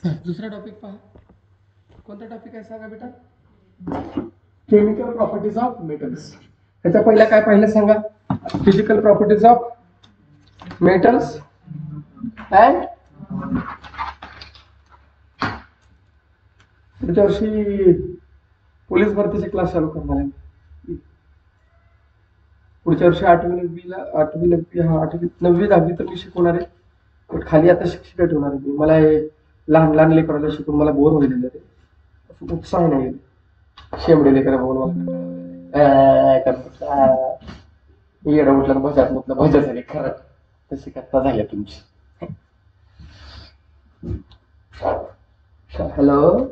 दुसरा टॉपिक पहा. कोणता टॉपिक आहे सांगा बेटा? Chemical properties of metals. याच्या पहिला काय पाहिलं सांगा? Physical properties of metals and पुढच्या वर्षी पोलीस भरतीचे क्लास चालू करणार आहे. पुढच्या वर्षी 8वी 9वी 10वी तर मी शिकवणार आहे. पण खाली आता शिक्षिका ठेवणार आहे. मला हे लहान लहान लेकराला शिकून मला बोर व्हायला ते उत्साह नाही. शेंबडे लेकरा बघून येडा उठला भजात म्हटलं भजा झाली खरं तशी करता झाल्या तुमची. हॅलो,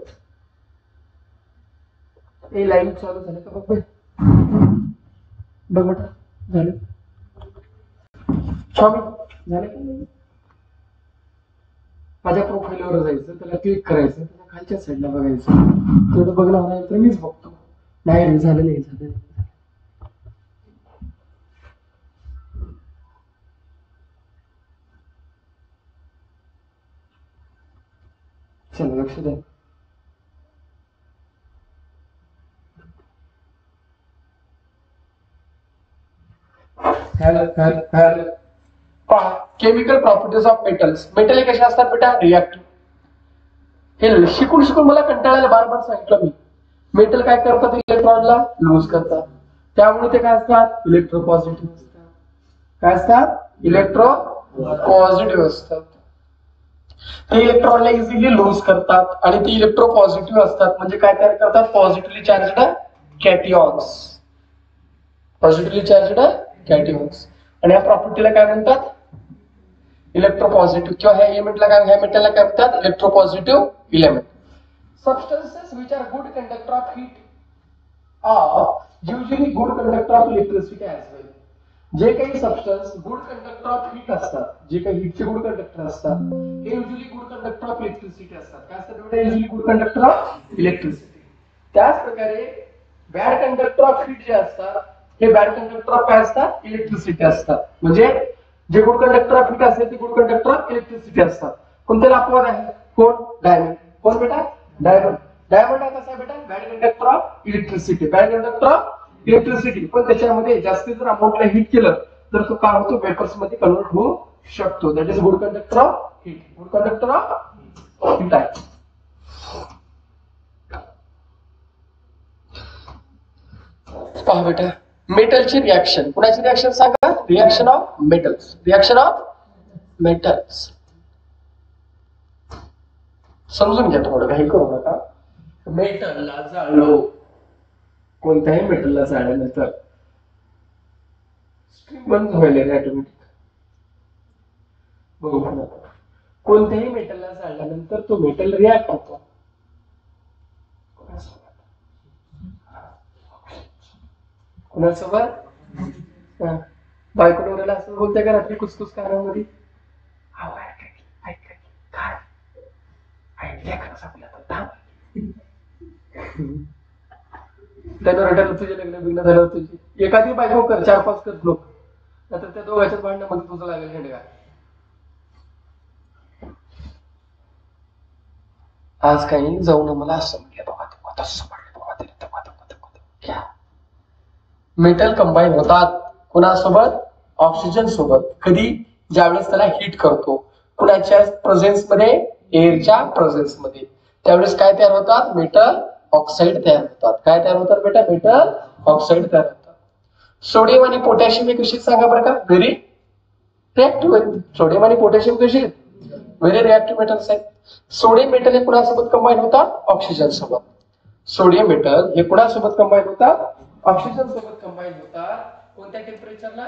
ए लाईव्ह चालू झालं का? बघ बघ बेटा, झालं स्वामी झालं का? माझ्या प्रोफाईलवर जायचं, त्याला क्लिक करायचं, त्याला खालच्या साईडला बघायचं. तेवढं बघणं होणार तर मीच बघतो. नाही रे झालं नाही झालं. चला लक्ष द्या. Chemical properties of metals. Metal हे कसे असतात बेटा? रिॲक्टिव्ह. हे शिकून शिकून मला कंटाळायला बार बार सांगितलं मी. मेटल काय करतात? इलेक्ट्रॉनला लूज करतात. त्यामुळे ते काय असतात? इलेक्ट्रो पॉझिटिव्ह असतात. काय असतात? इलेक्ट्रो पॉझिटिव्ह असतात. ते इलेक्ट्रॉनला इझिली लूज करतात आणि ते इलेक्ट्रो पॉझिटिव्ह असतात. म्हणजे काय तयार करतात? Positively charged cations. Positively charged cations. आणि या प्रॉपर्टीला काय म्हणतात? Electropositive. किंवा ह्या एलिमेंटला काय, ह्या मेटलला काय म्हणतात? Electropositive element. Substances which are good conductor of heat are usually good conductor of electricity as well. जे काही substance good conductor of heat असतात, जे काही हीटचे गुड कंडक्टर असतात, हे usually good conductor of electricity असतात. काय असतात? Usually good conductor of electricity. त्याच प्रकारे बॅड कंडक्टर ऑफ हीट जे असतात, हे बॅड कंडक्टर ऑफ काय असतात? इलेक्ट्रिसिटी असतात. म्हणजे जे गुड कंडक्टर ऑफ हीट असते ते गुड कंडक्टर ऑफ इलेक्ट्रिसिटी असतात. कोणत्याला अपवाद आहे? कोण? डायमंड. कोण बेटा? डायमंड. डायमंड हा कसा बेटा? Bad conductor of electricity. Bad conductor of electricity. पण त्याच्यामध्ये जास्ती जर अमाऊंटला हीट केलं तर तो काय होतो? वेपर्स मध्ये कन्वर्ट होऊ शकतो. That is good conductor of heat. Good conductor of heat आहे. पहा बेटा, मेटलची रिॲक्शन. कुणाची रिॲक्शन सांगा? Reaction of metals. Reaction of metals समजून घ्या, थोडं घाई करू नका. मेटलला जाळलो, कोणत्याही मेटलला जाळल्यानंतर स्ट्रीम बंद व्हायला ऑटोमॅटिक. बघू, कोणत्याही मेटलला जाळल्यानंतर तो मेटल रिॲक्ट होतो. कोणासोबत? बायको नवऱ्याला असं बोलते का रात्री कुसकुस कानामध्ये? त्यानं रटायला तुझे लग्न बिग्न झालं तुझी एखादी बायको कर, 4-5 कर लोक, नाहीतर त्या दोघांच्याच भांडणामध्ये तुझं लागेल हेंडगा. आज काही जाऊन मला असं मेटल कंबाईन होतात. कुणासोबत? ऑक्सिजन सोबत. कधी? ज्यावेळेस त्याला हीट करतो. कुणाच्या प्रेझेन्स मध्ये? एअरच्या प्रेझेन्स मध्ये. त्यावेळेस काय तयार होतात? मेटल ऑक्साईड तयार होतात. काय तयार होतात बेटा? मेटल ऑक्साईड तयार होतात. सोडियम आणि पोटॅशियम हे कशी सांगा बरं का? व्हेरी रिॲक्टिव्ह आहेत. सोडियम आणि पोटॅशियम कशी? व्हेरी रिॲक्टिव्ह मेटल्स आहेत. सोडियम मेटल हे कुणासोबत कंबाईन होतात? ऑक्सिजन सोबत. सोडियम मेटल हे कुणासोबत कंबाईन होतात? ऑक्सिजन सोबत कंबाईन होतात. कोणत्या टेम्परेचरला?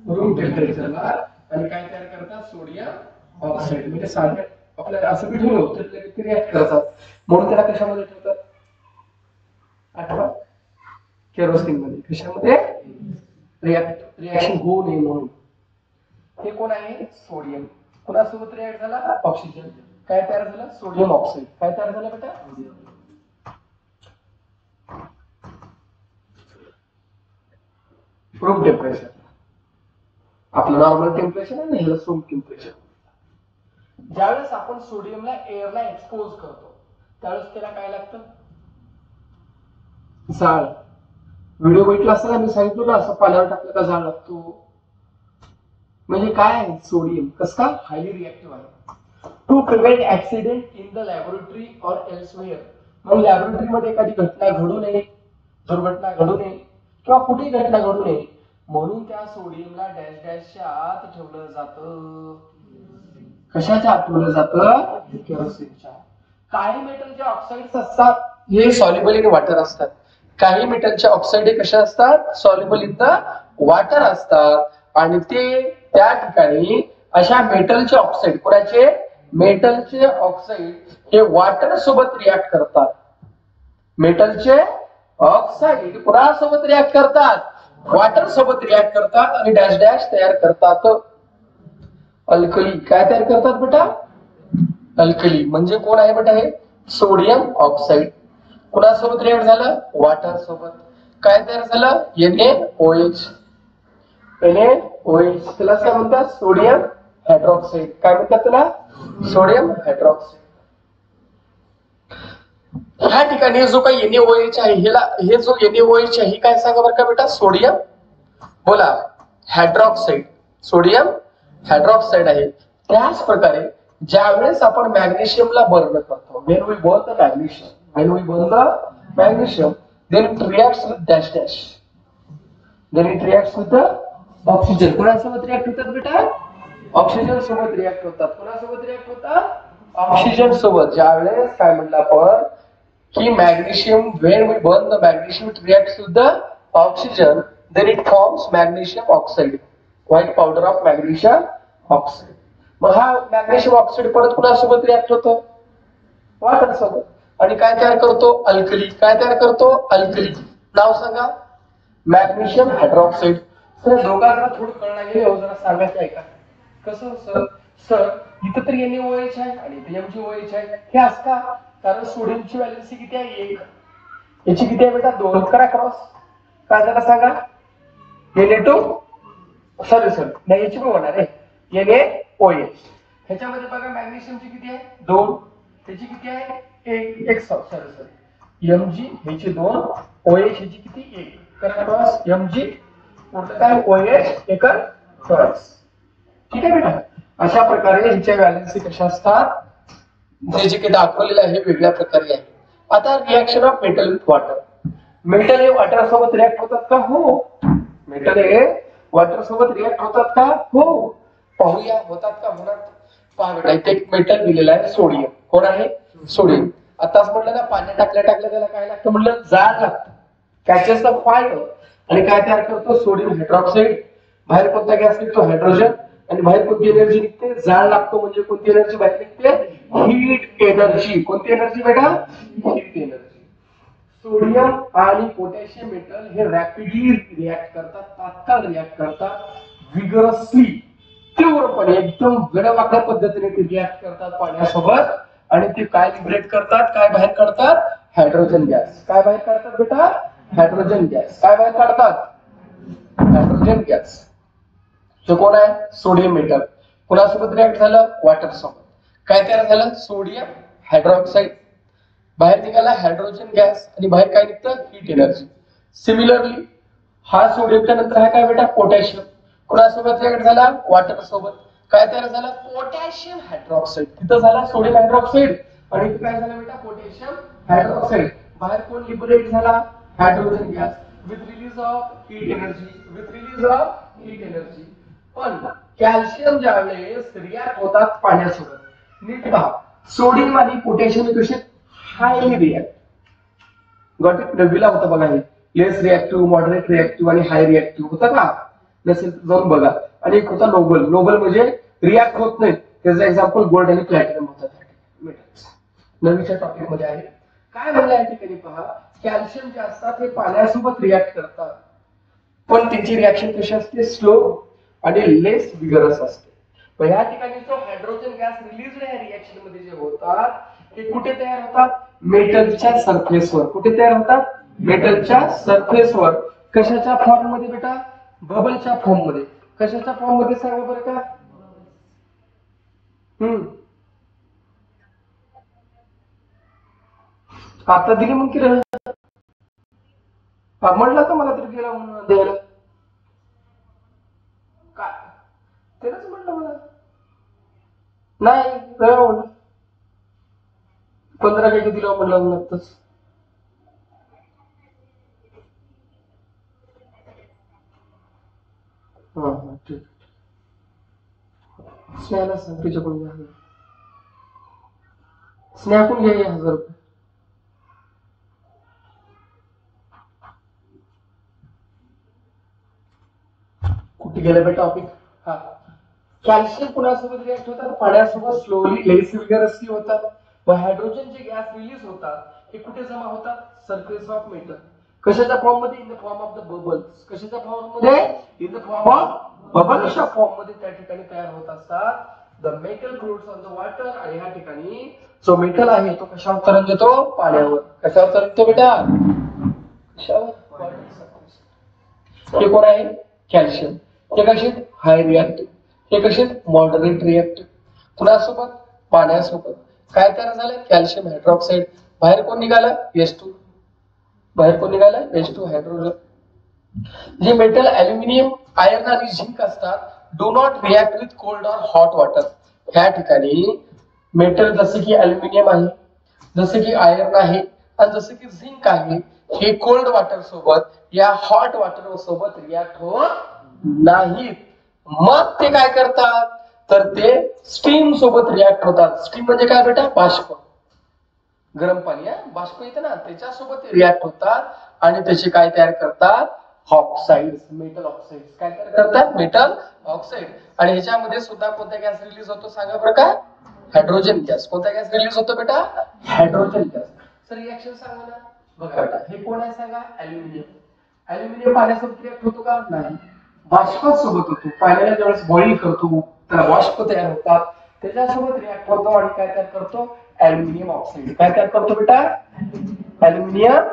रूम टेम्परेचरला. आणि काय तयार करतात? Sodium oxide. म्हणजे साधे आपल्याला असं बी ठेवलं तर ते रिॲक्ट करतात. म्हणून त्याला कशामध्ये ठेवतात? आठवा, केरोसिन मध्ये. कशामध्ये? रिॲक्शन होऊ नये म्हणून. हे कोण आहे? सोडियम. कुणासोबत रिॲक्ट झाला? ऑक्सिजन. काय तयार झालं? Sodium oxide. काय तयार झालं बेटा? Room temperature. आपलं नॉर्मल टेम्परेचर आहे ना, ह्याला रूम टेम्परेचर. ज्यावेळेस आपण सोडियमला एअरला एक्सपोज करतो त्यावेळेस त्याला काय लागतं? जाळ. व्हिडिओ बघितला असताना मी सांगितलं ना असं पाण्यावर टाकलं का जाळ लागतो. म्हणजे काय आहे सोडियम कसं का हायली रिएक्टिव्ह आहे. To prevent accident in the laboratory or elsewhere. मग लॅबोरेटरीमध्ये एखादी घटना घडू नये, दुर्घटना घडू नये किंवा कुठेही घटना घडू नये म्हणून त्या सोडियमला डॅश डॅशच्या आत ठेवलं जातं. कशाच्या आत ठेवलं जातं? केरोसिनच्या. काही मेटलचे ऑक्साइड्स असतात हे सॉल्युबल इन वॉटर असतात. काही मेटलचे ऑक्साइड हे कशा असतात? सॉल्युबल इन द वॉटर असतात. आणि ते त्या ठिकाणी अशा मेटलचे ऑक्साइड, कोणाचे? मेटलचे ऑक्साइड हे वॉटर सोबत रिॲक्ट करतात. मेटलचे ऑक्साइड कोणासोबत रिॲक्ट करतात? वॉटर सोबत रिॲक्ट करतात आणि डॅश डॅश तयार करतात. अल्कली. काय तयार करतात बेटा? अल्कली. म्हणजे कोण आहे बेटा हे? Sodium oxide. कोणासोबत रिॲक्ट झालं? वॉटर सोबत. काय तयार झालं? NaOH. NaOH. त्याला काय म्हणतात? Sodium hydroxide. काय म्हणतात त्याला? Sodium hydroxide. ह्या ठिकाणी जो काही NaOH आहे हे जो NaOH आहे काय सांगा बरं का बेटा? सोडियम बोला हायड्रॉक्साइड. सोडियम हायड्रॉक्साइड आहे. त्याच प्रकारे ज्यावेळेस आपण मॅग्नेशियमला बर्न करतो, when we burn the magnesium, then it reacts with dash dash. Then it reacts with the oxygen. कोणासोबत रिॲक्ट होतात बेटा? ऑक्सिजन सोबत रिॲक्ट होतात. कोणासोबत रिॲक्ट होतात? ऑक्सिजन सोबत. ज्यावेळेस काय म्हटलं आपण की magnesium, when we burn the magnesium it reacts with the oxygen, then it forms magnesium oxide, white powder of magnesium oxide. मग हा मॅग्नेशियम ऑक्साइड परत कोणासोबत रिॲक्ट होतो? वॉटर सोबत. आणि काय तयार करतो? अल्कली. काय तयार करतो? अल्कली. नाव सांगा? Magnesium hydroxide. तर दोघांना थोडं कळलं गेलं जरा सांगायचं आहे का? कसं सर? सर इथं तर NaOH आहे आणि इथे MgOH आहे. हे असं का? कारण सोडियमची व्हॅलेन्सी किती आहे? 1. याची किती आहे बेटा? 2. करा क्रॉस. काय झालं सांगा? Na2 सॉरी नाही याची पण होणार आहे NaOH. ह्याच्यामध्ये बघा मॅग्नेशियमची किती आहे? 2. त्याची किती आहे? 1. सॉरी Mg ह्याची 2, OH ह्याची किती? 1. करा क्रॉस. Mg काय? OH एक क्रॉस. ठीक आहे बेटा. अशा प्रकारे ह्याच्या व्हॅलेन्सी कशा असतात? जे काही दाखवलेलं आहे वेगळ्या प्रकारे आहे. आता reaction of metal with water. Metal हे वॉटर सोबत रिॲक्ट होतात का? हो. मेटल हे वॉटर सोबत रिॲक्ट होतात का? हो. पाहूया होतात का? होणार. पहा बेटा इथे एक मेटल दिलेला आहे सोडियम. कोण आहे? सोडियम. आताच म्हटलं ना पाण्यात टाकल्या त्याला काय लागतं? म्हटलं जाळ लागतं. Catches the fire. आणि काय तयार करतो? Sodium hydroxide. बाहेर कोणता गॅस निघतो? हायड्रोजन. आणि बाहेर कोणती एनर्जी निघते? जाळ लागतो. म्हणजे कोणती एनर्जी बाहेर निघते? Heat energy. कोणती एनर्जी बेटा? Heat energy. सोडियम आणि पोटॅशियम मेटल हे रॅपिडली रिॲक्ट करतात, तात्काळ रिॲक्ट करतात, विगरसली तीव्रपणे एकदम वेडवाकड्या पद्धतीने ते रिॲक्ट करतात पाण्यासोबत. आणि ते काय लिबरेट करतात? काय बाहेर काढतात? Hydrogen gas. काय बाहेर काढतात बेटा? Hydrogen gas. काय बाहेर काढतात? Hydrogen gas. जो कोण आहे? Sodium metal. कोणासोबत रिॲक्ट झालं? वॉटर सोबत. काय तयार झालं? Sodium hydroxide. बाहेर निघाला हायड्रोजन गॅस आणि बाहेर काय निघतं? Heat energy. सिमिलरली हा सोडियमच्या नंतर हा काय बेटा? पोटॅशियम. कोणासोबत रिॲक्ट झाला? वॉटर सोबत. काय तयार झालं? Potassium hydroxide. तिथं झाला सोडियम हायड्रॉक्साइड आणि इथे काय झालं बेटा? Potassium hydroxide. बाहेर कोण लिबरेट झाला? Hydrogen gas. With release of heat energy. पण कॅल्शियम ज्यावेळेस रिॲक्ट होतात पाण्यासोबत, नीट पहा सोडियम आणि पोटॅशियम कसे हायली रिॲक्ट. Got it? नववीला होतं बघा हे. लेस रिॲक्टिव्ह, मॉडरेट रिॲक्टिव्ह आणि हाय रिॲक्टिव्ह होतं का? नसेल जाऊन बघा. आणि एक होता नोबल. नोबल म्हणजे रिॲक्ट होत नाही. त्याचं एक्झाम्पल गोल्ड आणि प्लॅटिनम होतात. नवीच्या टॉपिक मध्ये आहे. काय म्हणलं या ठिकाणी पहा, कॅल्शियम जे असतात हे पाण्यासोबत रिॲक्ट करतात, पण त्यांची रिॲक्शन कशी असते? स्लो आणि लेस विगरस असते. पण या ठिकाणी जो हायड्रोजन गॅस रिलीज या रिॲक्शन मध्ये जे होतात ते कुठे तयार होतात? मेटलच्या सरफेसवर. कुठे तयार होतात? मेटलच्या सरफेसवर. कशाच्या फॉर्म मध्ये बेटा? बबलच्या फॉर्म मध्ये. कशाच्या फॉर्म मध्ये सांगा बरं का? आता दिली मग किरण म्हणलं तर मला तरी गेला म्हणून द्यायला काय तेच म्हणलं मला नाही म्हणलं 15 काही दिलं म्हणलं नंतरच ठीक स्नेहाला सांग तिच्याकडून घ्या स्नेहाकडून घ्या 1000 रुपये कुठे गेलं बे टॉपिक हा कॅल्शियम कुणासोबत रिएक्ट होतात पाण्यासोबत स्लोली लेस विगरसली होतात व हायड्रोजन जे गॅस रिलीज होतात हे कुठे जमा होतात सरफेस ऑफ मेटल कशाच्या फॉर्म मध्ये in the form of the bubbles कशाच्या फॉर्म मध्ये इन द फॉर्म ऑफ बबल्सच्या फॉर्म मध्ये त्या ठिकाणी तयार होत असतात the metal floats on the water आणि ह्या ठिकाणी जो मेटल आहे तो कशावर तरंग येतो पाण्यावर कशावर तरंगतो बेटा कशावर हे कोण आहे कॅल्शियम हे कसे हाय रिएक्टिव्ह हे कसे मॉडरेट रिएक्टिव्ह कुणासोबत पाण्यासोबत काय तयार झालं कॅल्शियम हायड्रॉक्साईड बाहेर कोण निघालं H2 बाहेर कोण निघालं H2 हायड्रोजन जे मेटल ॲल्युमिनियम आयर्न आणि झिंक असतात do not react with cold or hot water ह्या ठिकाणी मेटल जसे की ॲल्युमिनियम आहे जसे की आयर्न आहे आणि जसे की झिंक आहे हे कोल्ड वॉटर सोबत या हॉट वॉटर सोबत रिएक्ट होत नाहीत मग ते काय करतात तर ते स्टीम सोबत रिएक्ट होतात स्टीम म्हणजे काय बेटा बाष्प गरम पाणी बाष्प येते ना त्याच्यासोबत रिएक्ट होतात आणि त्याचे काय तयार करतात ऑक्साइड मेटल ऑक्साइड काय तयार करतात मेटल ऑक्साइड आणि ह्याच्यामध्ये सुद्धा कोणता गॅस रिलीज होतो सांगा बरं का हायड्रोजन गॅस कोणता गॅस रिलीज होतो बेटा हायड्रोजन गॅस सर रिएक्शन सांगा ना बघा बेटा हे कोण आहे सांगा ॲल्युमिनियम पाण्यासोबत रिएक्ट होतो का नाही बाष्पासोबत होतो पाण्याला ज्यावेळेस बॉईल करतो त्याला बाष्प तयार होतात त्याच्यासोबत रिएक्ट करतो आणि काय तयार करतो ॲल्युमिनियम ऑक्साइड काय तयार करतो बेटा ॲल्युमिनियम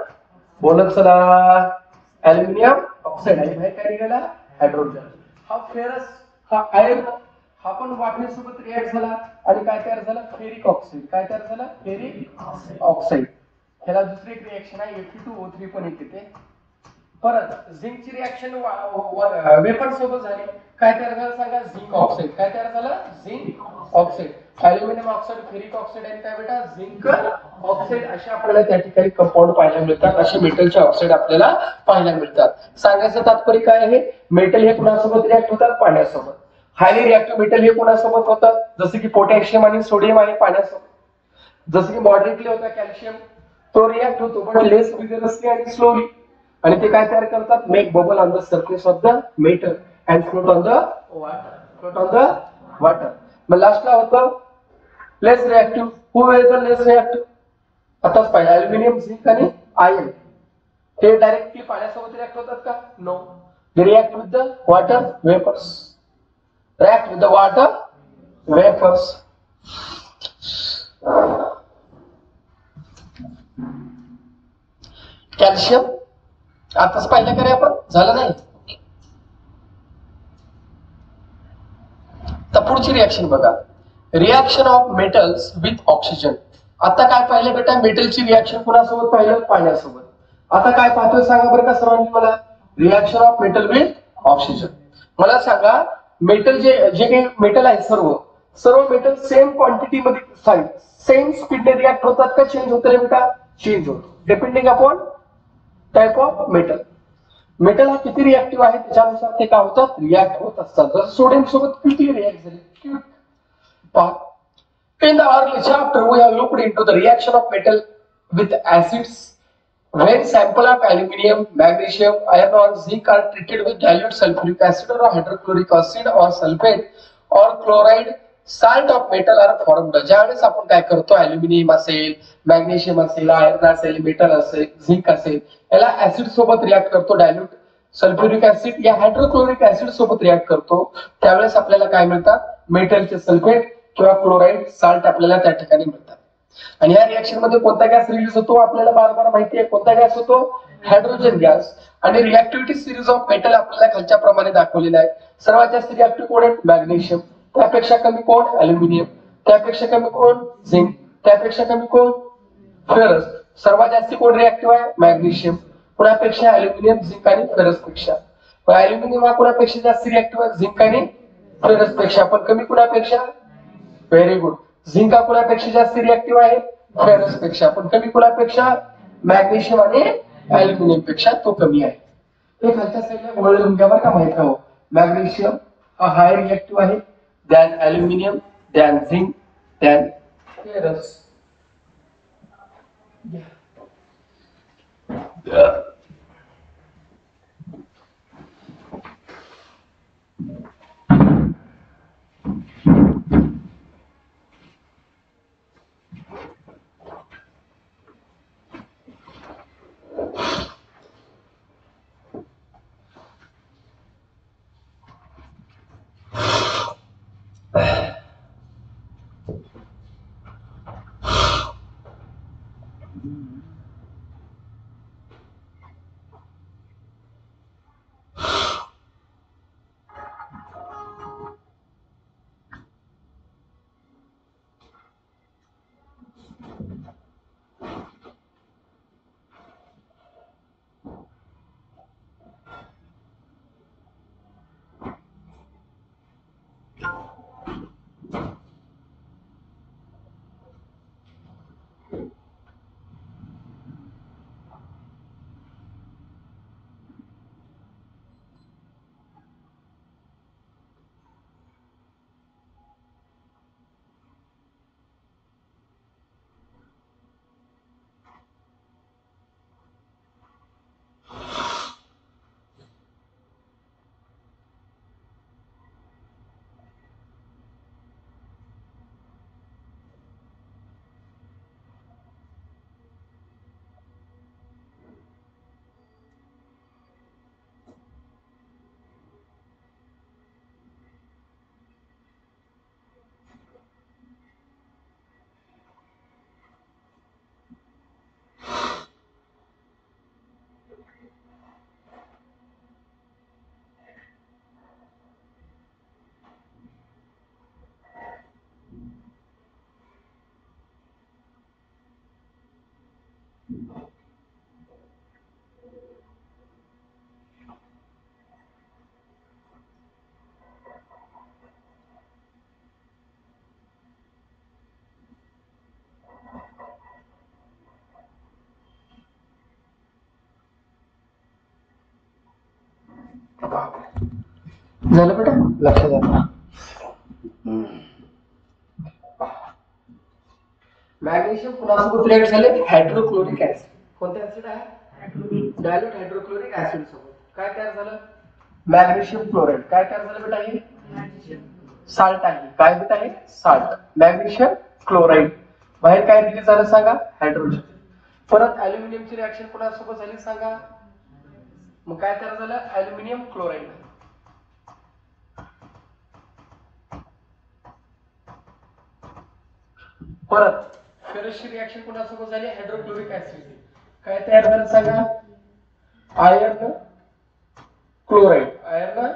बोलत चला ॲल्युमिनियम ऑक्साइड आणि बाहेर काय निघाला हायड्रोजन हा फेरस हा आयर्न हा पण वाफेसोबत रिएक्ट झाला आणि काय तयार झालं फेरिक ऑक्साइड काय तयार झालं फेरिक ऑक्साइड ह्याला दुसरी एक रिएक्शन आहे Fe2O3 पण येते परत झिंकची रिएक्शन वेपर सोबत झाली काय तयार झालं सांगा झिंक ऑक्साइड काय तयार झालं zinc oxide aluminium oxide ferric oxide आणि काय बेटा झिंक ऑक्साइड अशा आपल्याला त्या ठिकाणी कंपाऊंड पाहायला मिळतात असे मेटलचे ऑक्साइड आपल्याला पाहायला मिळतात सांगायचं तात्पर्य काय आहे मेटल हे कुणासोबत रिएक्ट होतात पाण्यासोबत हायली रिएक्टिव्ह मेटल हे कुणासोबत होतात जसे की पोटॅशियम आणि सोडियम आहे पाण्यासोबत जसे की मॉडरेटली होता कॅल्शियम तो रिएक्ट होतो पण लेस विगरसली आणि स्लोली आणि ते काय तयार करतात make bubble on the surface of the metal and float on the water मग लास्टला होतं less reactive who is the less reactive आताच पाहिजे ॲल्युमिनियम झिंक आणि आयर्न हे डायरेक्टली पाण्यासोबत रिएक्ट होतात का no they react with the water vapours react with the water vapors कॅल्शियम आताच पाहिलं करे आपण झालं नाही तर पुढची रिएक्शन बघा reaction of metals with oxygen आता काय पाहिलं बेटा मेटलची रिएक्शन कुणासोबत पाहिलं पाण्यासोबत आता काय पाहतोय सांगा बरं का सर्वांनी मला reaction of metal with oxygen मला सांगा मेटल जे काही मेटल आहे सर्व मेटल सेम क्वांटिटी मध्ये सेम स्पीडने रिएक्ट होतात का चेंज होतं रे बेटा चेंज होतो depending upon type of metal हा किती रिएक्टिव्ह आहे त्याच्यानुसार ते काय होतात रिएक्ट होत असतात जर सोडियम सोबत क्विकली रिएक्ट झाली in the early chapter we have looked into the reaction of metal with acids when sample of aluminium magnesium iron or zinc are treated with dilute sulfuric acid or hydrochloric acid or sulfate or chloride salt of metal are formed ज्यावेळेस आपण काय करतो aluminium असेल magnesium असेल iron असेल metal असेल zinc असेल याला ऍसिड सोबत रिएक्ट करतो डायल्यूट सल्फ्युरिक ऍसिड या हायड्रोक्लोरिक ऍसिड सोबत रिएक्ट करतो त्यावेळेस आपल्याला काय मिळतात मेटलचे सल्फेट किंवा क्लोराईड साल्ट आपल्याला त्या ठिकाणी मिळतात आणि या रिएक्शन मध्ये कोणता गॅस रिलीज होतो आपल्याला बार माहिती आहे कोणता गॅस होतो हायड्रोजन गॅस आणि रिएक्टिव्हिटी सिरीज ऑफ मेटल आपल्याला खालच्या प्रमाणे दाखवलेला आहे सर्वात जास्त रिएक्टिव्ह कोण आहे मॅग्नेशियम त्यापेक्षा कमी कोण अॅल्युमिनियम त्यापेक्षा कमी कोण झिंक त्यापेक्षा कमी कोण फेरस सर्वात जास्त कोण रिएक्टिव्ह आहे? मॅग्नेशियम. कुणापेक्षा? अल्युमिनियम, झिंक आणि फेरस पेक्षा. अल्युमिनियम हा कुणापेक्षा जास्त रिएक्टिव्ह आहे? झिंक आणि फेरस पेक्षा. पण कमी कुणापेक्षा? Very good. झिंक हा कुणापेक्षा जास्त रिएक्टिव्ह आहे? फेरस पेक्षा. पण कमी कुणापेक्षा? मॅग्नेशियम आणि अल्युमिनियम पेक्षा तो कमी आहे. हे खालच्या साईडला गोल्ड लिहून घ्या बरं का, माहित राहो. मॅग्नेशियम हा हाय रिएक्टिव्ह आहे than aluminium, than zinc, than ferrous. झालं बेटा? लक्षात आता. मॅग्नेशियम कुणासोबत रिएक्ट झाले? Hydrochloric acid. कोणते ऍसिड आहे? डायल्यूट हायड्रोक्लोरिक ऍसिड सोबत काय तयार झालं? Magnesium chloride. काय तयार झालं बेटा? हे साल्ट आहे. काय बेटा? हे साल्ट. Magnesium chloride. बाहेर काय रिलीज झालं सांगा? हायड्रोजन. परत अल्युमिनियमची रिएक्शन कुणासोबत झाली सांगा? मग काय तयार झालं? Aluminium chloride. परत फेरसची रिएक्शन कुणासोबत झाली? Hydrochloric acid. काय तयार झालं सांगा? Iron chloride. Iron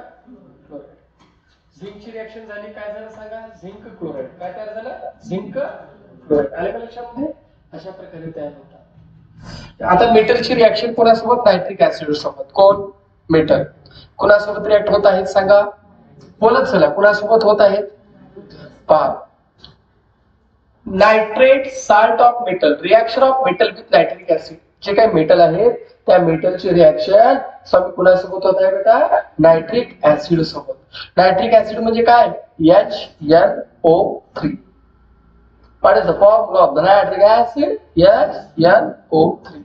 chloride. झिंकची रिएक्शन झाली. काय झालं सांगा? Zinc chloride. काय तयार झालं? Zinc chloride. आले का लक्षामध्ये? अशा प्रकारे तयार होतात. आता मेटलची रिएक्शन कोणासोबत? नायट्रिक ऍसिड सोबत. कोण? मेटल. कोणासोबत रिएक्ट होत आहेत सांगा? बोलत चला. कोणासोबत होत आहेत? पहा, nitrate salt of metal. Reaction of metal with nitric acid. जे काही मेटल आहेत त्या मेटलची रिएक्शन कुणासोबत होत आहे बेटा? नायट्रिक ऍसिड सोबत. नायट्रिक ऍसिड म्हणजे काय? HNO3. What is the formula of the nitric acid? HNO3.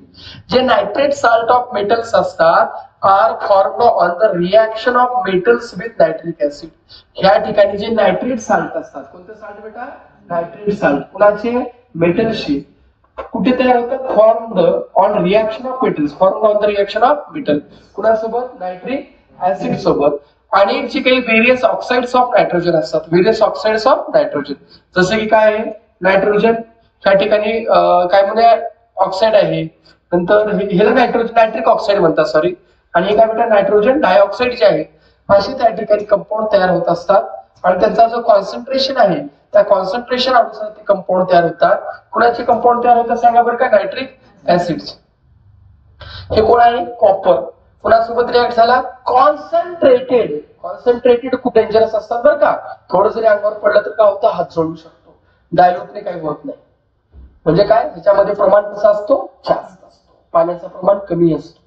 जे नायट्रेट साल्ट ऑफ मेटल्स असतात are formed on the reaction of metals with nitric acid. ह्या ठिकाणी जे नायट्रेट साल्ट असतात, कोणते साल्ट बेटा? Nitrate salt. कुणाचे? मेटलशी. कुठे तयार होतात? Formed on reaction of metals. Formed on the reaction of metal. कुणासोबत? नायट्रिक ऍसिड सोबत. आणि जे काही व्हेरियस ऑक्साइड्स ऑफ नायट्रोजन असतात, व्हेरियस ऑक्साइड्स ऑफ नायट्रोजन, जसं की काय आहे? नायट्रोजन. त्या ठिकाणी काय म्हणूया? ऑक्साइड आहे. नंतर ह्याला नायट्रोजन नायट्रिक ऑक्साइड म्हणतात, सॉरी. आणि हे काय म्हणतात? नायट्रोजन डायऑक्साइड जे आहे. असे त्या ठिकाणी कंपाऊंड तयार होत असतात. आणि त्यांचा जो कॉन्सन्ट्रेशन आहे त्या कॉन्सन्ट्रेशन अनुसार ते कंपाऊंड तयार होतात. कुणाचे कंपाऊंड तयार होतात सांगा बरं का? Nitric acid. हे कोण आहे? कॉपर. कोणासोबत रिॲक्ट झाला? कॉन्सन्ट्रेटेड. कॉन्सन्ट्रेटेड खूप डेंजरस असतात बरं का. थोडं जरी अंगावर पडलं तर काय होतं? हात जोडू शकतो. डायल्यूटने काही होत नाही. म्हणजे काय? त्याच्यामध्ये प्रमाण कसं असतो? जास्त असतो. पाण्याचं प्रमाण कमी असतो.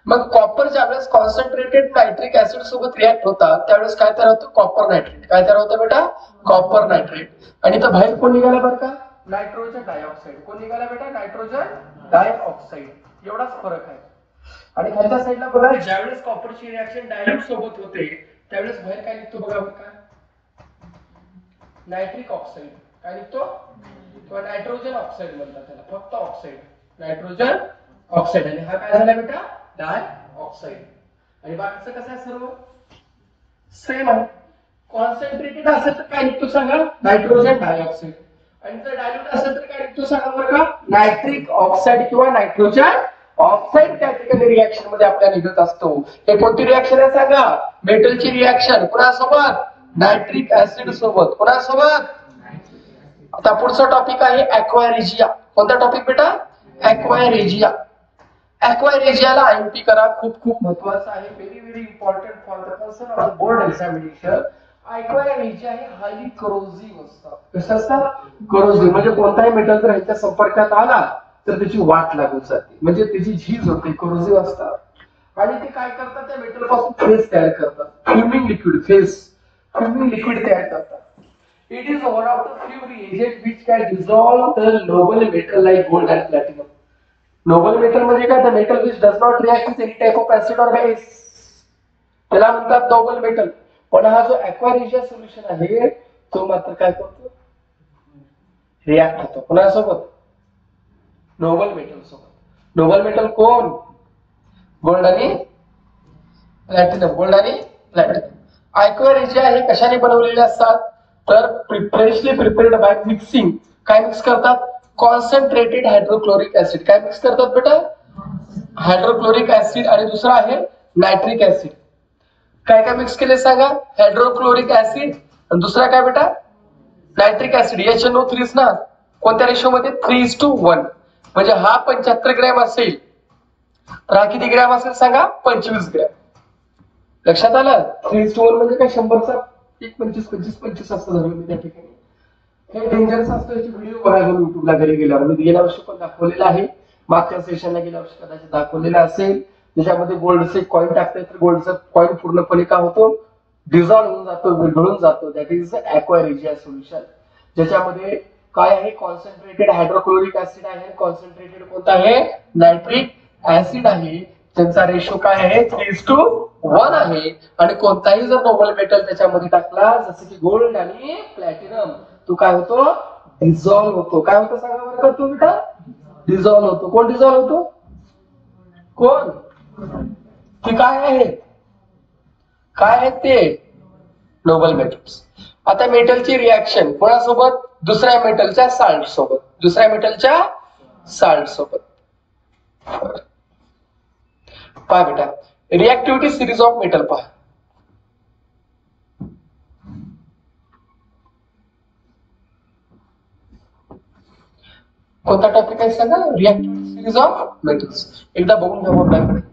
मग कॉपर ज्यावेळेस कॉन्सन्ट्रेटेड नायट्रिक ऍसिड सोबत रिॲक्ट होतात त्यावेळेस काय तयार होतं? Copper nitrate. काय तयार होतं बेटा? Copper nitrate. आणि इथं बाहेर कोण निघाला बरं का? Nitrogen dioxide. कोण निघाला बेटा? Nitrogen dioxide. एवढाच फरक आहे. आणि खालच्या साईडला बघा, ज्यावेळेस कॉपरची रिॲक्शन डायल्यूट सोबत होते त्यावेळेस बाहेर काय निघतो बघा बरं का? Nitric oxide. काय निघतो? किंवा नायट्रोजन ऑक्साईड म्हणतात त्याला, फक्त ऑक्साईड. Nitrogen oxide. आणि हा काय झाला बेटा? डाय ऑक्साईड. आणि बाकीचं कसं आहे? सर्व सेम आहे. कॉन्सन्ट्रेटेड असेल तर काय निघतो सांगा? Nitrogen dioxide. आणि जर डायल्यूट असेल तर काय निघतो सांगा बरं का? नायट्रिक ऑक्साईड किंवा नायट्रोजन ऑक्साईड त्या ठिकाणी रिॲक्शन मध्ये आपल्याला निघत असतो. हे कोणती रिॲक्शन आहे सांगा? मेटलची रिॲक्शन. कुणासोबत? नायट्रिक ऍसिड सोबत. कुणासोबत? आता पुढचा टॉपिक आहे ऍक्वारेजिया. कोणता टॉपिक बेटा? ऍक्वारेजिया. ऍक्वारेजियाला आयएमपी करा. खूप खूप महत्वाचं आहे. Very very important for the person of the board examination. Aqua regia हे हायली करोजिव्ह असतात. कसं असतात? करोजिव्ह. म्हणजे कोणताही मेटल जर ह्याच्या संपर्कात आला तर त्याची वाट लागून जाते. म्हणजे त्याची झीज होते. करोजिव्ह असतात. आणि ते काय करतात? त्या मेटल पासून फेस तयार करतात. फ्युमिंग लिक्विड. फ्युमिंग लिक्विड तयार करतात. It is one of the few reagents which can dissolve the noble metal like gold and platinum. Noble metal म्हणजे काय? The metal which does not react with any type of acid or base. त्याला म्हणतात Nobel metal. पण हा जो ऍक्वारेजिया solution आहे तो मात्र काय करतो? रिॲक्ट होतो. कोणासोबत? नोबल मेटल सोबत. नोबल मेटल कोण? गोल्ड आणि प्लॅटिनम. गोल्ड आणि प्लॅटिनम. ऍक्वारेजिया हे कशाने बनवलेले असतात? तर फ्रेशली प्रिपेअर्ड बाय मिक्सिंग. काय मिक्स करतात? Concentrated hydrochloric acid. काय मिक्स करतात बेटा? Hydrochloric acid. आणि दुसरा आहे नायट्रिक ऍसिड. काय काय मिक्स केले सांगा? हायड्रोक्लोरिक ऍसिड आणि दुसरा काय बेटा? Nitric acid. HNO3 ना. कोणत्या रेशो मध्ये? 3:1. म्हणजे हा 75 ग्रॅम असेल तर हा किती ग्रॅम असेल सांगा? 25 ग्रॅम. लक्षात आलं? 3:1 म्हणजे काय? 100चा 25 असं झालं मी त्या ठिकाणी. हे डेंजरस असतो. याची व्हिडिओ बघा युट्यूबला घरी गेल्यावर. मी गेल्या वर्षी पण दाखवलेला आहे. मागच्या सेशनला गेल्या वर्षी कदाचित दाखवलेला असेल. त्याच्यामध्ये गोल्डचे कॉइन टाकतात तर गोल्डचा कॉइन पूर्णपणे काय होतो? डिझॉल्व्ह होऊन जातो, विरघळून जातो. That is aqua regia solution. ज्याच्यामध्ये काय आहे? कॉन्सन्ट्रेटेड हायड्रोक्लोरिक ऍसिड आहे. कॉन्सन्ट्रेटेड कोणता आहे? नायट्रिक ऍसिड आहे. त्यांचा रेशो काय आहे? 3:1 आहे. आणि कोणताही जर नोबल मेटल त्याच्यामध्ये टाकला जसं की गोल्ड आणि प्लॅटिनम तो काय होतो? डिझॉल्व्ह होतो. काय होतं सांगा बरं का? तो बेटा डिझॉल्व्ह होतो. कोण डिझॉल्व्ह होतो? कोण? ते काय आहे? काय आहेत ते? Noble metals. आता मेटलची रिॲक्शन कोणासोबत? दुसऱ्या मेटलच्या साल्ट सोबत. दुसऱ्या मेटलच्या साल्ट सोबत. पहा बेटा, रिॲक्टिव्हिटी सिरीज ऑफ मेटल पहा. कोणता टॉपिक आहे सांगा? रिॲक्टिव्हिटी सिरीज ऑफ मेटल्स. एकदा बघून घ्या आपल्याकडे.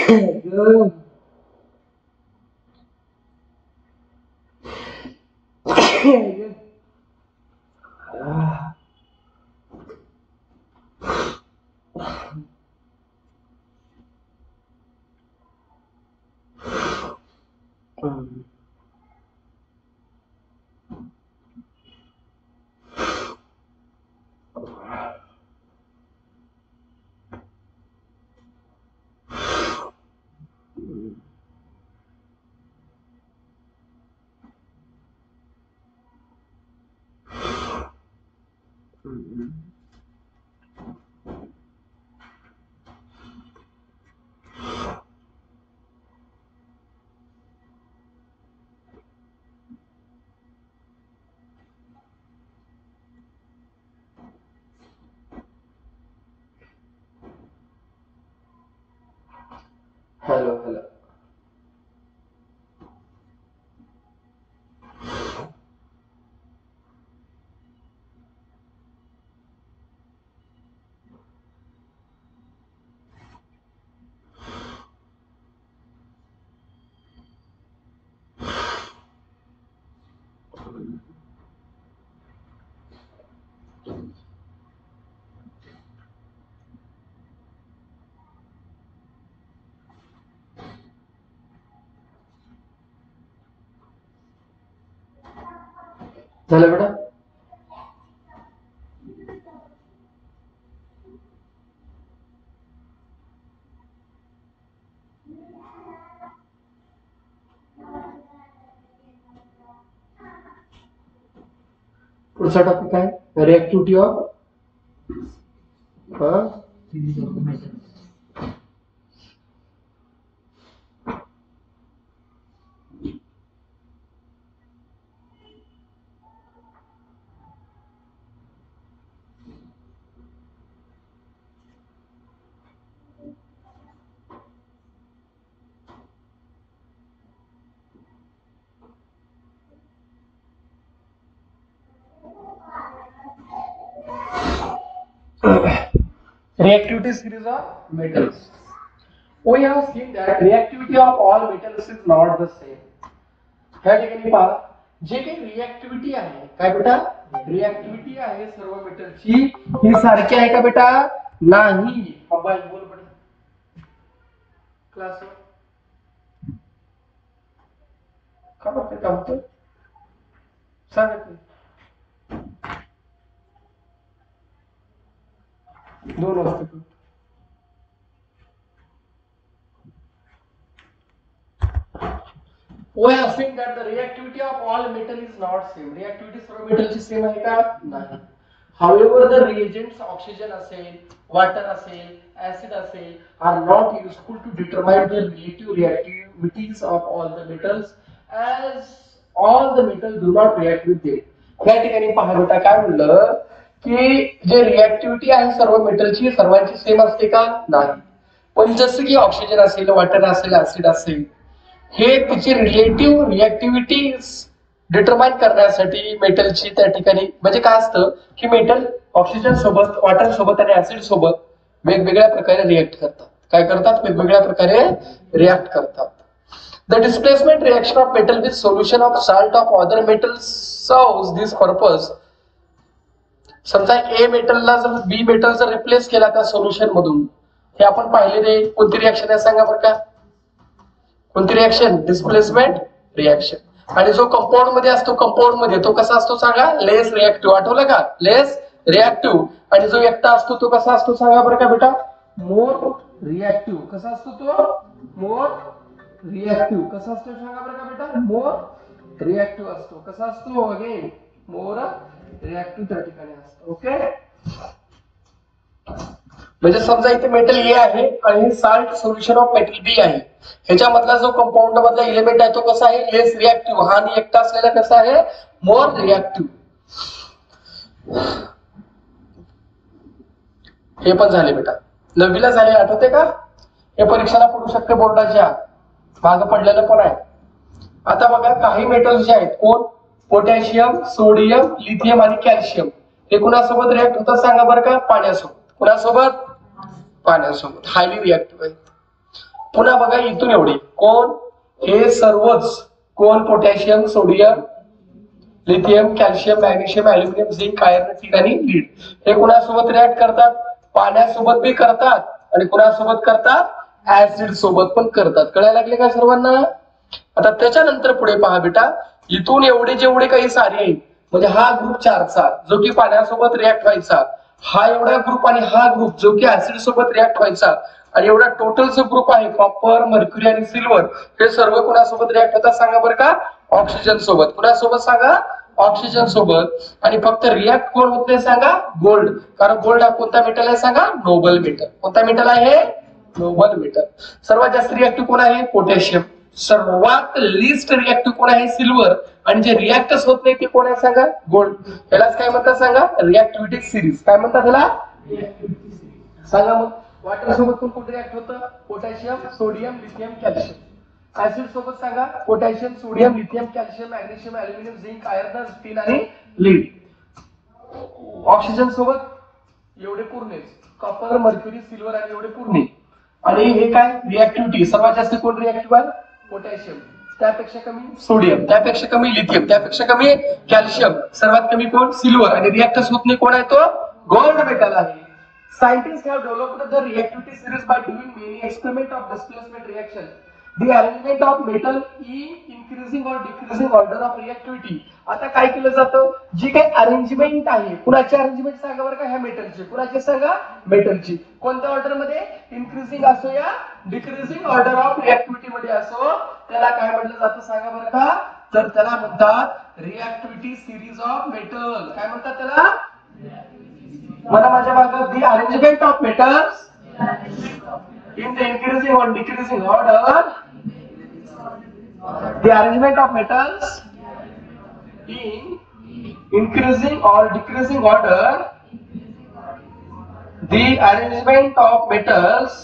Hello hello. झालं बेटा. पुढचा टॉपिक आहे रिएक्टिव्हिटी of reactivity series of metals. We have seen that reactivity of all metals is not the same. ह्या ठिकाणी पहा जे काही रिएक्टिव्हिटी आहे काय बेटा रिएक्टिव्हिटी आहे सर्व मेटलची ही सारखी आहे का बेटा नाही. मोबाईल बोल बेटा क्लास का बरं काय होतं सांगत दोन वाजता. We have seen that the reactivity of all metal is not same. Reactivity सर्व मेटलची सेम आहे का नाही. However, the reagents oxygen असेल, water असेल, acid असेल are not useful to determine the relative reactivities of all the metals as all the metals do not react with them. या ठिकाणी पहा बेटा काय म्हणलं की जे रिएक्टिव्हिटी आहे सर्व मेटलची सर्वांची सेम असते का नाही. पण जसं की ऑक्सिजन असेल, वॉटर असेल, ऍसिड असेल हे तिची रिलेटिव्ह रिएक्टिव्हिटी डिटरमाइन करण्यासाठी मेटलची त्या ठिकाणी म्हणजे काय असतं की मेटल ऑक्सिजन सोबत, वॉटर सोबत आणि ऍसिड सोबत वेगवेगळ्या प्रकारे रिएक्ट करतात. काय करतात वेगवेगळ्या प्रकारे रिएक्ट करतात. The displacement reaction of metal with solution of salt of other metals serves this purpose. समजा ए मेटलला जर बी मेटल जर रिप्लेस केला त्या सोल्युशन मधून हे आपण पाहिलेले कोणती रिएक्शन आहे सांगा बरं का. कोणती रिएक्शन डिस्प्लेसमेंट रिएक्शन. आणि जो कंपाऊंड मध्ये असतो कंपाऊंड मध्ये तो कसा असतो सांगा लेस रिएक्टिव्ह. आठवलं का लेस रिएक्टिव्ह. आणि जो एकटा असतो तो कसा असतो सांगा बरं का बेटा मोर रिएक्टिव्ह. कसा असतो तो मोर रिएक्टिव्ह. कसा असतो सांगा बरं का बेटा मोर रिएक्टिव्ह असतो. कसा असतो अगेन मोर रिएक्टिव्ह त्या ठिकाणी असतो. ओके म्हणजे समजा इथे मेटल ए आहे आणि साल्ट सोल्युशन ऑफ मेटल बी आहे. ह्याच्यामधला जो कंपाऊंड मधला एलिमेंट आहे तो कसा आहे लेस रिएक्टिव्ह. हा आणि एकटा असलेला कसा आहे मोर रिएक्टिव्ह. हे पण झाले बेटा 9वीला झाले आठवते का. हे परीक्षेला पडू शकते बोर्डाच्या मागे पडलेलं पण आहे. आता बघा काही मेटल्स जे आहेत कोण पोटॅशियम, सोडियम, लिथियम आणि कॅल्शियम हे कुणासोबत रिएक्ट होतात सांगा बरं का पाण्यासोबत. कुणासोबत पाण्यासोबत हायली रिएक्टिव्ह आहेत. पुन्हा बघा इथून एवढे कोण, हे सर्वच कोण, potassium, sodium, lithium, calcium, magnesium, aluminium, zinc, iron, tin आणि लीड हे कुणासोबत रिॲक्ट करतात, पाण्यासोबत बी करतात आणि कुणासोबत करतात, ऍसिड सोबत पण करतात. कळायला लागले का सर्वांना? आता त्याच्यानंतर पुढे पहा बेटा, इथून एवढे जेवढे काही सारे आहेत म्हणजे हा ग्रुप 4चा जो की पाण्यासोबत रिॲक्ट व्हायचा, हा एवढा ग्रुप आणि हा ग्रुप जो की ऍसिड सोबत रिॲक्ट व्हायचा आणि एवढा टोटल जो ग्रुप आहे कॉपर, मर्क्युरी आणि सिल्वर हे सर्व कुणासोबत रिॲक्ट होतात सांगा बरं का? ऑक्सिजन सोबत. कुणासोबत सांगा? ऑक्सिजन सोबत. आणि फक्त रिॲक्ट कोण होत नाही सांगा? गोल्ड. कारण गोल्ड हा कोणता मेटल आहे सांगा? Nobel metal. कोणता मेटल आहे? Nobel metal. सर्वात जास्त रिॲक्टिव्ह कोण आहे? पोटॅशियम. सर्वात लिस्ट रिॲक्टिव्ह कोण आहे? सिल्वर. आणि जे रिॲक्टच होत नाही ते कोण आहे सांगा? गोल्ड. यालाच काय म्हणतात सांगा? रिॲक्टिव्हिटी सिरीज. काय म्हणतात त्याला? सांगा मग. वॉटर सोबत कोण रिॲक्ट होतं? Potassium, sodium, lithium, calcium. Acid सोबत सांगा? Potassium, sodium, lithium, calcium, magnesium, aluminium, zinc, iron, tin आणि लीड. ऑक्सिजन सोबत एवढे पूर्ण, कॉपर, मर्क्युरी, सिल्वर आणि एवढे पूर्ण. आणि हे काय? रिॲक्टिव्हिटी. सर्वात जास्त कोण रिॲक्टिव्ह आहे? पोटॅशियम. त्यापेक्षा कमी सोडियम, त्यापेक्षा कमी लिथियम, त्यापेक्षा कमी कॅल्शियम, सर्वात कमी कोण? सिल्वर. आणि रिॲक्टर्स होत नाही कोण आहे तो? गोल्ड मेटल आहे. Scientists have developed the reactivity series by doing many experiments of displacement reaction. The arrangement of metal in increasing or decreasing order of reactivity. आता काय केलं जातं? जी काही अरेंजमेंट आहे, कुणाची अरेंजमेंट सांगा बरं का? ह्या मेटलची. कुणाची सांगा? मेटलची. कोणत्या ऑर्डर मध्ये? इन्क्रीजिंग असो या डिक्रीजिंग ऑर्डर ऑफ रिॲक्टिव्हिटी मध्ये असो, त्याला काय म्हटलं जातं सांगा बरं का? तर त्याला म्हणतात रिॲक्टिव्हिटी सिरीज ऑफ मेटल. काय म्हणतात त्याला? मला माझ्या भागात the arrangement of metals in the increasing or decreasing order, the arrangement of metals in increasing or decreasing order, the arrangement of metals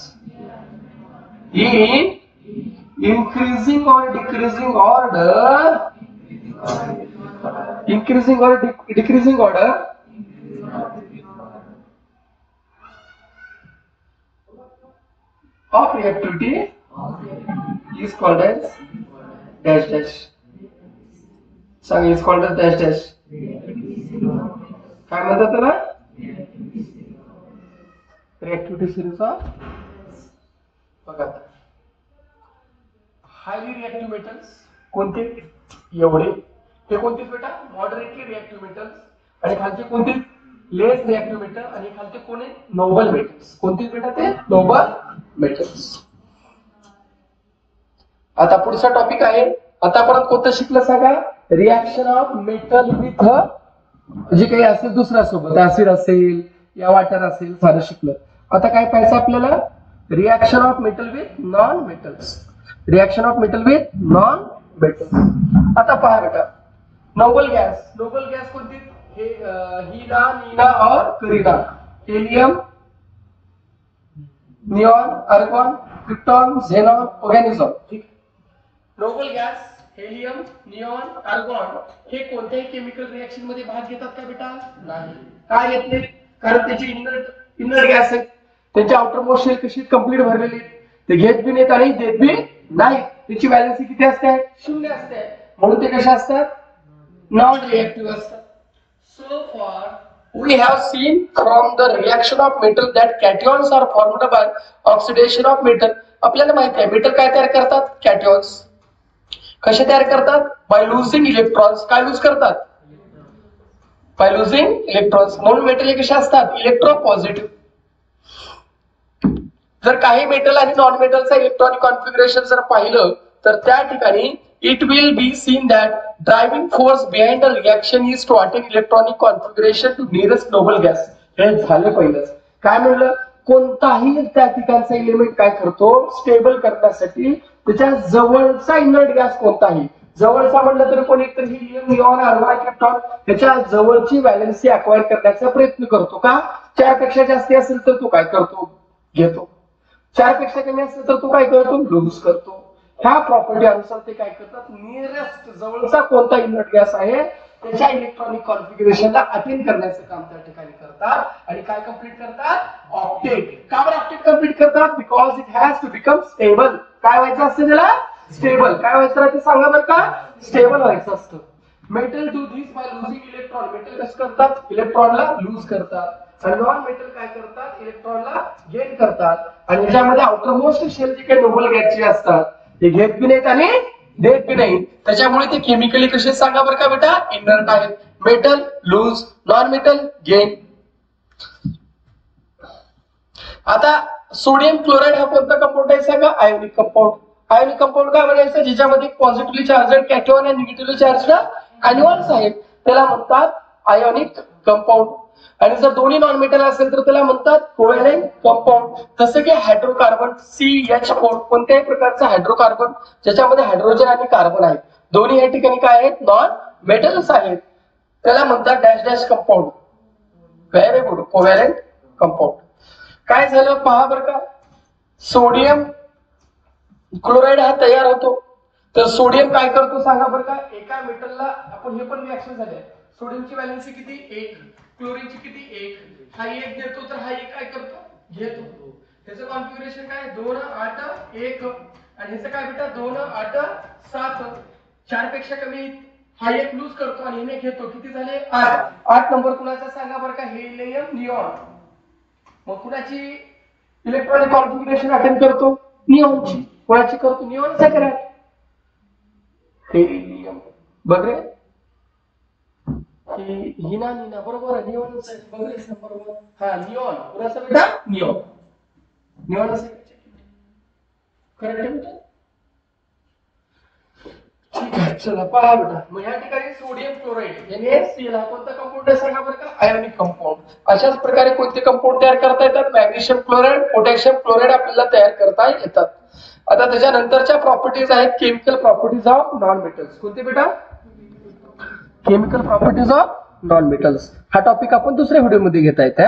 in increasing or decreasing order, increasing or decreasing order of reactivity is called as dash dash. सांग, is called as dash dash. काय म्हणतात त्याला? रिॲक्टिव्हिटी series of. बघा, highly reactive metals कोणते? एवढे. हे कोणते बेटा? Moderately reactive metals. आणि खालचे कोणते? लेस रिॲक्टिव्ह मेटल. आणि खालचे कोण आहे? Noble metals. कोणते बेटा ते? Noble metals. आता पुढचा टॉपिक आहे. आता परत कोणतं शिकलं सांगा? Reaction of metal with J काही असेल दुसऱ्या सोबत, ऍसिड असेल या वॉटर असेल, सारं शिकलं. आता काय पाहिजे आपल्याला? Reaction of metal with non metals. Reaction of metal with non metals. आता पहा बेटा, नोबल गॅस. नोबल गॅस कोणती? हीना, नीना और Kareena. Helium, neon, argon, krypton, xenon, organism. ठीक. Noble gas, helium, neon, argon हे कोणत्याही केमिकल रिएक्शन मध्ये भाग घेतात का बेटा? नाही. काय घेत नाहीत? कारण त्याची इनर्ट गॅस आहे. त्यांची आउटर मोस्ट शेल कशी कंप्लीट भरलेली, ते घेत बी नाहीत आणि देत बी नाही. त्याची व्हॅलेन्सी किती असते? 0 असते. म्हणून ते कशा असतात? नॉन रिएक्टिव्ह असतात. So far we have seen from the reaction of metal that cations are formed by oxidation of metal. आपल्याला माहिती आहे मेटल काय तयार करतात? कॅटॉन्स. कसे तयार करतात? By losing electrons. काय लूज करतात? By losing electrons. म्हणून मेटल हे कसे असतात? इलेक्ट्रोपॉझिटिव्ह. जर काही मेटल आणि नॉन मेटलचा इलेक्ट्रॉनिक कॉन्फिगरेशन जर पाहिलं तर त्या ठिकाणी it will be seen that driving force behind the reaction is to attain electronic configuration to nearest noble gas. हे झालं पहिलंच. काय म्हणलं? कोणताही त्या ठिकाणचा एलिमेंट काय करतो? स्टेबल करण्यासाठी त्याच्या जवळचा इनर्ट गॅस कोणताही, जवळचा म्हणलं तर कोण एकतर हिलियम, निऑन, आर्गॉन, क्रिप्टॉन त्याच्या जवळची व्हॅलेन्सी अक्वायर करण्याचा प्रयत्न करतो का? 4 पेक्षा जास्त असेल तर तो काय करतो? घेतो. 4 पेक्षा कमी असेल तर तो काय करतो? लूज करतो. ह्या प्रॉपर्टी अनुसार ते काय करतात? नियरेस्ट जवळचा कोणता इनर्ट गॅस आहे त्याच्या इलेक्ट्रॉनिक कॉन्फिगरेशनला अटेंड करण्याचं काम त्या ठिकाणी करतात आणि काय कंप्लीट करतात ऑक्टेट. का बरं ऑक्टेट कंप्लीट करतात? Because it has to become stable. काय व्हायचं असतं त्याला? स्टेबल. काय व्हायचं ते सांगा बरं का? स्टेबल व्हायचं असतं. Metal do this by losing electron. Metal कसं करतात? इलेक्ट्रॉनला लूज करतात आणि नॉन मेटल काय करतात? इलेक्ट्रॉनला गेन करतात. आणि याच्यामध्ये आउटर मोस्ट शेल जे काही नोबल गॅसचे असतात ते घेत बी नाहीत आणि देत बी नाही. त्याच्यामुळे ते केमिकली कसे सांगा बरं का बेटा? इनर्ट आहेत. Metal lose, non metal gain. आता सोडियम क्लोराईड हा कोणता कंपाऊंड आहे सांगा? Ionic compound. आयोनिक कंपाऊंड काय म्हणायचं? ज्याच्यामध्ये पॉझिटिव्हली चार्जड कॅटोन आणि निगेटिव्हली चार्जड अॅनियन्स आहेत त्याला म्हणतात आयोनिक कंपाऊंड. आणि जर दोन्ही नॉन मेटल असेल तर त्याला म्हणतात कोव्हॅलेंट कंपाऊंड. जसं की हायड्रोकार्बन CH4 कोणत्याही प्रकारचा हायड्रोकार्बन ज्याच्यामध्ये हायड्रोजन आणि कार्बन आहेत दोन्ही या ठिकाणी काय आहेत? नॉन मेटल्स आहेत. त्याला म्हणतात dash dash compound. Very good. Covalent compound. काय झालं पहा बरं का? सोडियम क्लोराईड हा तयार होतो. तर सोडियम काय करतो सांगा बरं का? एका मेटलला आपण हे पण रिएक्शन झाले. सोडियमची व्हॅलेन्सी किती? 1. क्लोरीनची किती? 1. हा 1 देतो तर हा 1 काय करतो? घेतो. त्याचं कॉन्फिगरेशन काय? 2 8 1 आणि ह्याचं काय बेटा? 2 8 7. 4 पेक्षा कमी हा 1 लूज करतो आणि हिने घेतो. किती झाले? 8. 8 नंबर कुणाचा सांगा बरं का? Helium neon. मग कुणाची इलेक्ट्रॉनिक कॉन्फिगरेशन अटेंड करतो? निऑनची. कुणाची करतो? Neon saccharide. हेलियम. बघ रे हिना निना बरोबर आहे. निऑन बरोबर. हा निऑन. कुणाचा बेटा? निऑन. निऑन असेल करेक्ट आहे बेटा? ठीक आहे. चला पहा बेटा. मग या ठिकाणी सोडियम क्लोराईड NaCl हा कोणता कंपाऊंड आहे सांगा बरं का? Ionic compound. अशाच प्रकारे कोणते कंपाऊंड तयार करता येतात? मॅग्नेशियम क्लोराईड, पोटॅशियम क्लोराईड आपल्याला तयार करता येतात. आता त्याच्यानंतरच्या प्रॉपर्टीज आहेत chemical properties of non metals. कोणते बेटा? Chemical properties of non metals. हा टॉपिक आपण दुसऱ्या व्हिडिओमध्ये घेता येते.